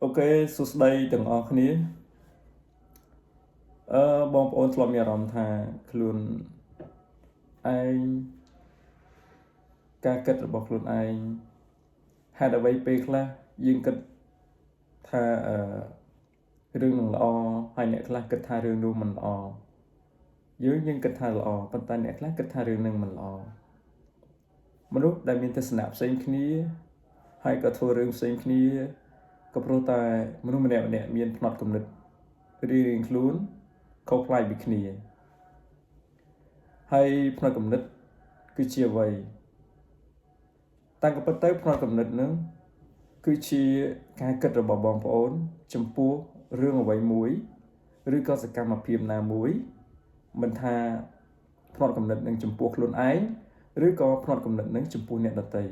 Ok,សួស្តីទាំងអស់គ្នាបងប្អូនធ្លាប់មានអារម្មណ៍ថាខ្លួនឯងការគិតរបស់ខ្លួនឯងហេតុអ្វីពេលខ្លះយើងគិតថារឿងនឹងល្អហើយអ្នកខ្លះគិតថារឿងនោះមិនល្អយើងគិតថាល្អប៉ុន្តែអ្នកខ្លះគិតថារឿងនឹងមិនល្អមនុស្សដែលមានទស្សនៈផ្សេងគ្នាហើយក៏ធ្វើរឿងផ្សេងគ្នាក៏ព្រោះតែមនុស្សម្នាក់មានផ្នត់គំនិតរៀងៗខ្លួនខុសប្លែកពីគ្នាហើយផ្នត់គំនិតគឺជាអ្វីតាមពិតទៅផ្នត់គំនិតនឹងគឺជាការគិតរបស់បងប្អូនចំពោះរឿងអ្វីមួយឬក៏សកម្មភាពណាមួយមិនថាផ្នត់គំនិតនឹងចំពោះខ្លួនឯងឬក៏ផ្នត់គំនិតនឹងចំពោះអ្នកដទៃ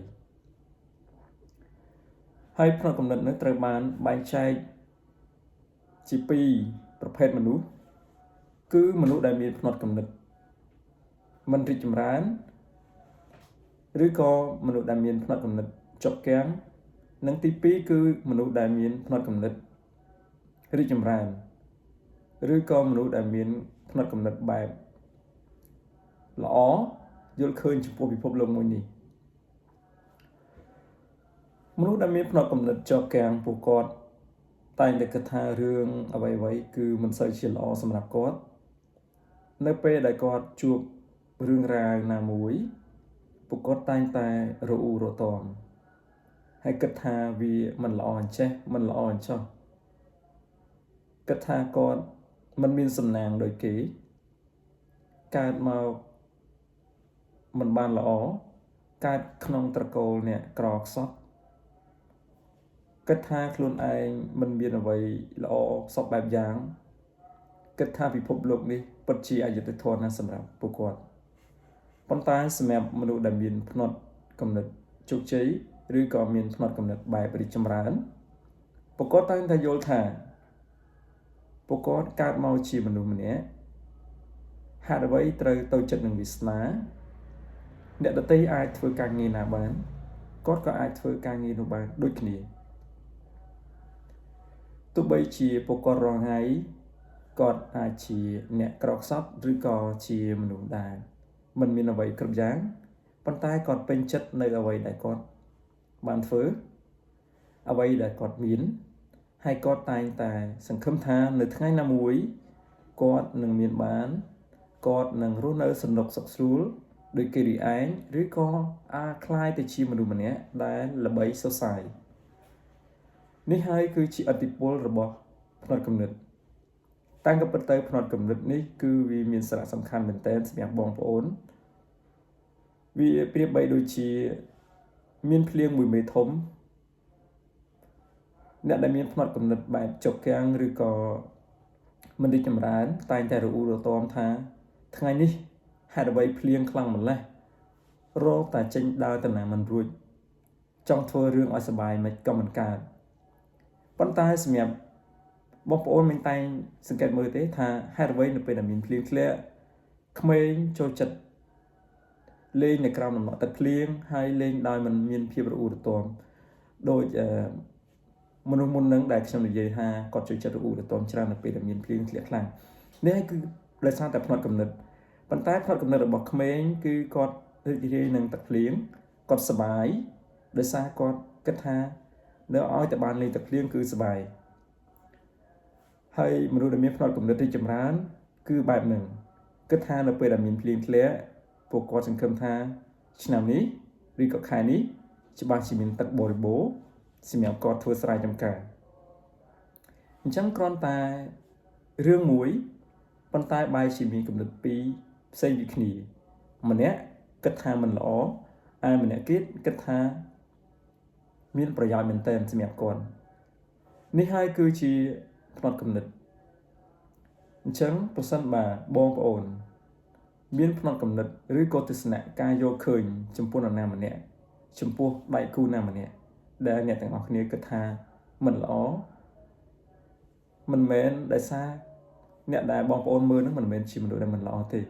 ហើយផ្នត់គំនិតនឹងត្រូវបានបែងចែកជាពីរប្រភេទមនុស្សគឺមនុស្សដែលមានផ្នត់គំនិតមិនរីកចម្រើនឬក៏មនុស្សដែលមានផ្នត់គំនិតជាប់គាំងនិងទី2គឺមនុស្សដែលមានផ្នត់គំនិតរីកចម្រើនឬក៏មនុស្សដែលមានផ្នត់គំនិតបែបល្អយល់ឃើញចំពោះពិភពលោកមួយនេះមនុស្សដែលមានផ្នត់គំនិតជាប់គាំងពួកគាត់តែងតែគិតថារឿងអ្វីៗគឺមិនសូវជាល្អសម្រាប់គាត់នៅពេលដែលគាត់ជួបរឿងរ៉ាវណាមួយពួកគាត់តែងតែរអ៊ូរទាំហើយគិតថាវាមិនល្អអញ្ចេះមិនល្អអញ្ចោះគិតថាគាត់មិនមានសំណាងដូចគេកើតមកមិនបានល្អកើតក្នុងត្រកូលអ្នកក្រខ្សត់គិតថាខ្លួនឯងមិនមានអ្វីល្អសពបែបយ៉ាងគិតថាពិភពលោកនេះពិតជាអយុត្តិធម៌ណាស់សម្រាប់ពួកគាត់ប៉ុន្តែសម្រាប់មនុស្សដែលមានផ្នត់គំនិតជោគជ័យឬក៏មានផ្នត់គំនិតបែបរីកចម្រើនពួកគាត់តែងតែយល់ថាពួកគាត់កើតមកជាមនុស្សម្នាក់ហេតុអ្វីត្រូវទៅចិត្តនឹងវាសនាអ្នកដទៃអាចធ្វើការងារណាបានគាត់ក៏អាចធ្វើការងារនោះបានដូចគ្នាទោះបីជាពួកគាត់រងថ្ងៃគាត់អាចជាអ្នកក្រខ្សត់ឬក៏ជាមនុស្សដែលមិនមានអ្វីគ្រប់យ៉ាងប៉ុន្តែគាត់ពេញចិត្តនៅអ្វីដែលគាត់បានធ្វើអ្វីដែលគាត់មានហើយគាត់តែងតែសង្ឃឹមថានៅថ្ងៃណាមួយគាត់នឹងមានបានគាត់នឹងរស់នៅសន្តិសុខស្រួលដោយគេរីឯងឬក៏คล้ายទៅជាមនុស្សម្នាក់ដែលល្បីសរសើរនេះហើយគឺជាឥទ្ធិពលរបស់ផ្នត់គំនិតតាមក៏ពិតទៅផ្នត់គំនិតនេះគឺវាមានសារៈសំខាន់មែនទែនសម្រាប់បងប្អូនវាប្រៀបបីដូចជាមានភ្លៀងមួយមេធំអ្នកដែលមានផ្នត់គំនិតបែបចុកគាំងឬក៏មិនរីកចម្រើនតែងតែរអ៊ូរទាំថាថ្ងៃនេះហេតុអ្វីភ្លៀងខ្លាំងម្ល៉េះរកតែចេញដើរទៅណាមិនរួចចង់ធ្វើរឿងឲ្យសប្បាយមិនក៏មិនកើតប៉ុន្តែសម្រាប់បងប្អូនមិនតែងសង្កេតមើលទេថាហេតុអ្វីនៅពេលដែលមានភ្លៀងធ្លាក់ក្មេងចូលចិត្តលេងនៅក្រោមដំណក់ទឹកភ្លៀងហើយលេងដោយមិនមានភាពរអ៊ូរទាំដូចមនុស្សមុននឹងដែលខ្ញុំនិយាយថាគាត់ចូលចិត្តរអ៊ូរទាំច្រើននៅពេលដែលមានភ្លៀងធ្លាក់ខ្លាំងនេះគឺដោយសារតែផ្នត់គំនិតប៉ុន្តែផ្នត់គំនិតរបស់ក្មេងគឺគាត់រីករាយនឹងទឹកភ្លៀងគាត់សប្បាយដោយសារគាត់គិតថានៅឲ្យតែបានលេងទឹកភ្លៀងគឺសប្បាយហើយមនុស្សដែលមានផ្នត់គំនិតរីកចម្រើនគឺបែបហ្នឹងគិតថានៅពេលដែលមានភ្លៀងធ្លាក់ពួកគាត់សង្ឃឹមថាឆ្នាំនេះឬក៏ខែនេះច្បាស់ជាមានទឹកបរិបូរណ៍សម្រាប់គាត់ធ្វើស្រែចម្ការអញ្ចឹងគ្រាន់តែរឿងមួយប៉ុន្តែបែរជាមានគំនិតពីរផ្សេងពីគ្នាម្នាក់គិតថាមិនល្អហើយម្នាក់ទៀតគិតថាមានប្រយោជន៍មែនទែនសម្រាប់គាត់នេះហើយគឺជាផ្នត់គំនិតអញ្ចឹងប្រសិនបើបងប្អូនមានផ្នត់គំនិតឬក៏ទស្សនៈការយកឃើញចំពោះនរណាម្នាក់ចំពោះដៃគូណាម្នាក់ដែលអ្នកទាំងអស់គ្នាគិតថាមិនល្អមិនមែនដោយសារអ្នកដែលបងប្អូនមើលហ្នឹងមិនមែនជាមនុស្សដែលមិនល្អទេ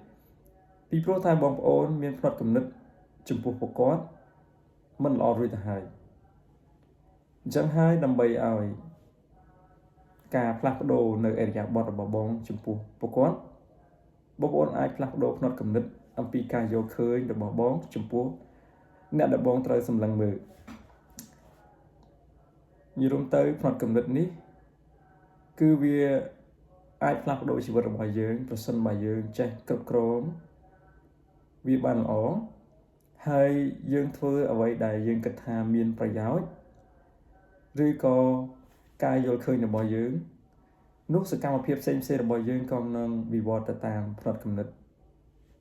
ពីព្រោះតែបងប្អូនមានផ្នត់គំនិតចំពោះពួកគាត់មិនល្អរួចទៅហើយអញ្ចឹងហើយដើម្បីឲ្យ ការផ្លាស់ប្ដូរនៅអរិយាប័ត្ររបស់បងចំពោះពួកគាត់បងប្អូនអាចផ្លាស់ប្ដូរផ្នត់គំនិតអំពីការយល់ឃើញរបស់បងចំពោះអ្នកដែលបងត្រូវសម្លឹងមើលនិយាយរួមទៅផ្នត់គំនិតនេះគឺវាអាចផ្លាស់ប្ដូរជីវិតរបស់យើងប្រសិនបើយើងចេះគ្រប់គ្រងវាបានល្អហើយយើងធ្វើអ្វីដែលយើងគិតថាមានប្រយោជន៍ឬក៏ការយល់ឃើញរបស់យើងនោះសកម្មភាពផ្សេងៗរបស់យើងក៏នឹងវិវត្តទៅតាមផ្នត់គំនិត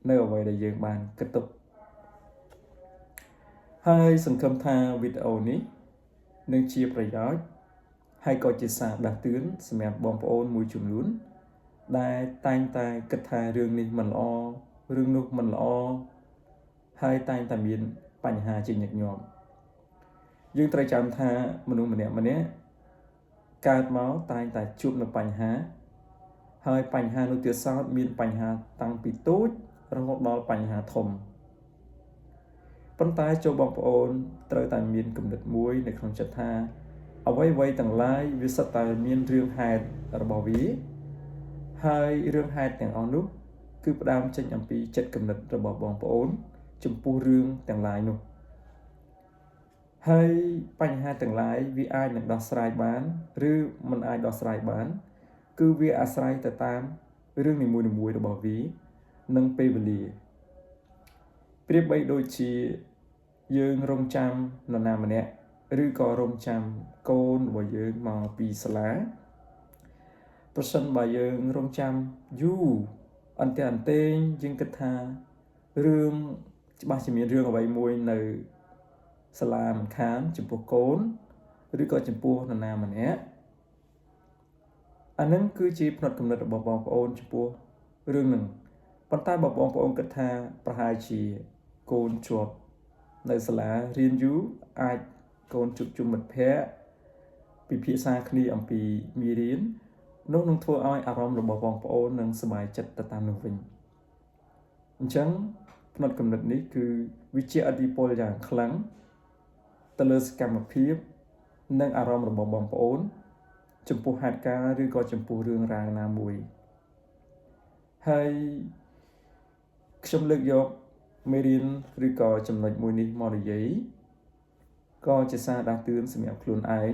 នៅអ្វីដែលយើងបានគិតទុកហើយសង្ឃឹមថាវីដេអូនេះនឹងជាប្រយោជន៍ហើយក៏ជាសារដាស់តឿនសម្រាប់បងប្អូនមួយចំនួនដែលតែងតែគិតថារឿងនេះមិនល្អរឿងនោះមិនល្អហើយតែងតែមានបញ្ហាជាញឹកញាប់យើងត្រូវចាំថាមនុស្សម្នាក់កើតមកតែងតែជួបនៅបញ្ហាហើយបញ្ហានោះទៀតសោតមានបញ្ហាតាំងពីតូចរហូតដល់បញ្ហាធំប៉ុន្តែចូលបងប្អូនត្រូវតែមានគំនិតមួយនៅក្នុងចិត្តថាអ្វីៗទាំងឡាយវាសុទ្ធតែមានរឿងហេតុរបស់វាហើយរឿងហេតុទាំងអស់នោះគឺផ្ដើមចេញអំពីចិត្តគំនិតរបស់បងប្អូនចំពោះរឿងទាំងឡាយនោះហើយបញ្ហាទាំងឡាយវាអាចនឹងដោះស្រាយបានឬមិនអាចដោះស្រាយបានគឺវាអាស្រ័យទៅតាមរឿងនីមួយៗរបស់វានិងពេលវេលាប្រៀបបីដូចជាយើងរងចាំនរណាម្នាក់ឬក៏រងចាំកូនរបស់យើងមកពីសាលាប្រសិនបើយើងរងចាំយូរអន្ទែងយើងគិតថារឿងច្បាស់ជាមានរឿងអ្វីមួយនៅសាលាមិនខានចំពោះកូនឬក៏ចំពោះនរណាម្នាក់អានឹងគឺជាផ្នត់គំនិតរបស់បងប្អូនចំពោះរឿងនឹងប៉ុន្តែបើបងប្អូនគិតថាប្រហែលជាកូនជាប់នៅសាលារៀនយូរអាចកូនជួបជុំមិត្តភ័ក្តិពិភាក្សាគ្នាអំពីមេរៀននោះនឹងធ្វើឲ្យអារម្មណ៍របស់បងប្អូននឹងសប្បាយចិត្តទៅតាមនោះវិញអញ្ចឹងផ្នត់គំនិតនេះគឺវាជាឥទ្ធិពលយ៉ាងខ្លាំងទៅលើសកម្មភាពនិងអារម្មណ៍របស់បងប្អូនចំពោះហេតុការណ៍ឬក៏ចំពោះរឿងរ៉ាវណាមួយហើយខ្ញុំលើកយកមេរៀនឬក៏ចំណុចមួយនេះមកនិយាយក៏ជាសារដាស់តឿនសម្រាប់ខ្លួនឯង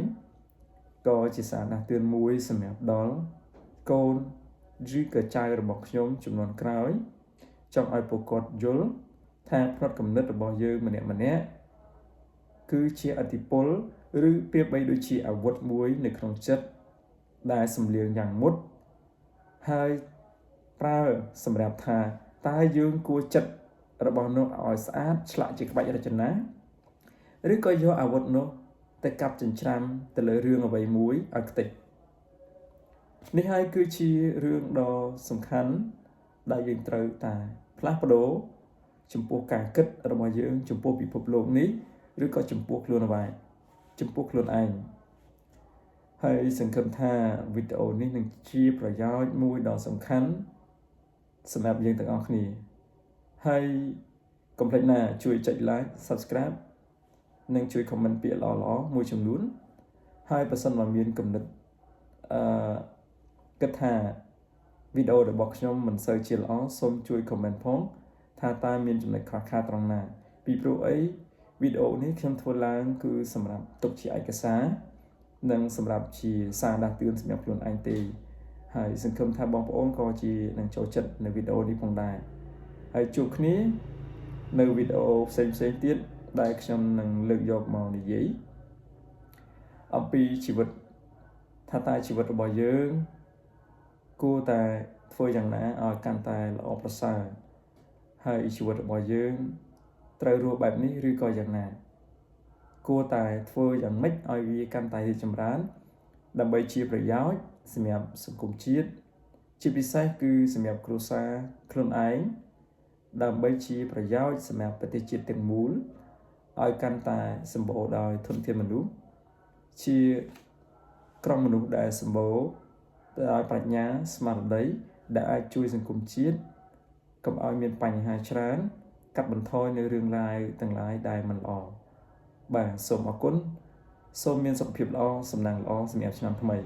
ក៏ជាសារដាស់តឿនមួយសម្រាប់ដល់កូនឬក៏ចៅរបស់ខ្ញុំជំនាន់ក្រោយចង់ឲ្យពួកគាត់យល់ថាផ្នត់គំនិតរបស់យើងម្នាក់គឺជាឥទ្ធិពលឬប្រៀបបីដូចជាអាវុធមួយនៅក្នុងចិត្តដែលសំលៀងយ៉ាងមុតហើយប្រើសម្រាប់ថាតើយើងគួរចិត្តរបស់នោះឲ្យស្អាតឆ្លាក់ជាក្បាច់រចនាឬក៏យកអាវុធនោះទៅកាប់ចិញ្ច្រាំទៅលើរឿងអ្វីមួយឲ្យខ្ទេចនេះហើយគឺជារឿងដ៏សំខាន់ដែលយើងត្រូវតែផ្លាស់ប្ដូរចំពោះការគិតរបស់យើងចំពោះពិភពលោកនេះឬក៏ចំពោះខ្លួនឯងហើយសង្ឃឹមថាវីដេអូនេះនឹងជាប្រយោជន៍មួយដ៏សំខាន់សម្រាប់យើងទាំងអស់គ្នាហើយកុំភ្លេចណាជួយចុច like subscribe និងជួយ comment ពាក្យល្អៗមួយចំនួនហើយបើសិនមកមានគំនិតគិតថាវីដេអូរបស់ខ្ញុំមិនសូវជាល្អសូមជួយ comment ផងថាតើមានចំណុចខ្វះខាតត្រង់ណាពីព្រោះអីវីដេអូនេះខ្ញុំធ្វើឡើងគឺសម្រាប់ទុកជាឯកសារនិងសម្រាប់ជាសារដាស់តឿនសម្រាប់ខ្លួនឯងទេហើយសង្ឃឹមថាបងប្អូនក៏ជានឹងចូលចិត្តនៅវីដេអូនេះផងដែរហើយជួបគ្នានៅវីដេអូផ្សេងទៀតដែលខ្ញុំនឹងលើកយកមកនិយាយអំពីជីវិតថាតើជីវិតរបស់យើងគួរតែធ្វើយ៉ាងណាឲ្យកាន់តែល្អប្រសើរហើយជីវិតរបស់យើងត្រូវរស់បែបនេះឬក៏យ៉ាងណាគួរតែធ្វើយ៉ាងម៉េចឲ្យវាកាន់តែរីកចម្រើនដើម្បីជាប្រយោជន៍សម្រាប់សង្គមជាតិជាពិសេសគឺសម្រាប់គ្រួសារខ្លួនឯងដើម្បីជាប្រយោជន៍សម្រាប់ប្រទេសជាតិទាំងមូលឲ្យកាន់តែសម្បូរដោយធនធានមនុស្សជាក្រុមមនុស្សដែលសម្បូរដោយប្រាជ្ញាស្មារតីដែលអាចជួយសង្គមជាតិកុំឲ្យមានបញ្ហាច្រើនកាត់បន្ថយនៅរឿងរ៉ាវទាំងឡាយដែលមិនល្អបាទសូមអរគុណសូមមានសុខភាពល្អសំណាងល្អសម្រាប់ឆ្នាំថ្មី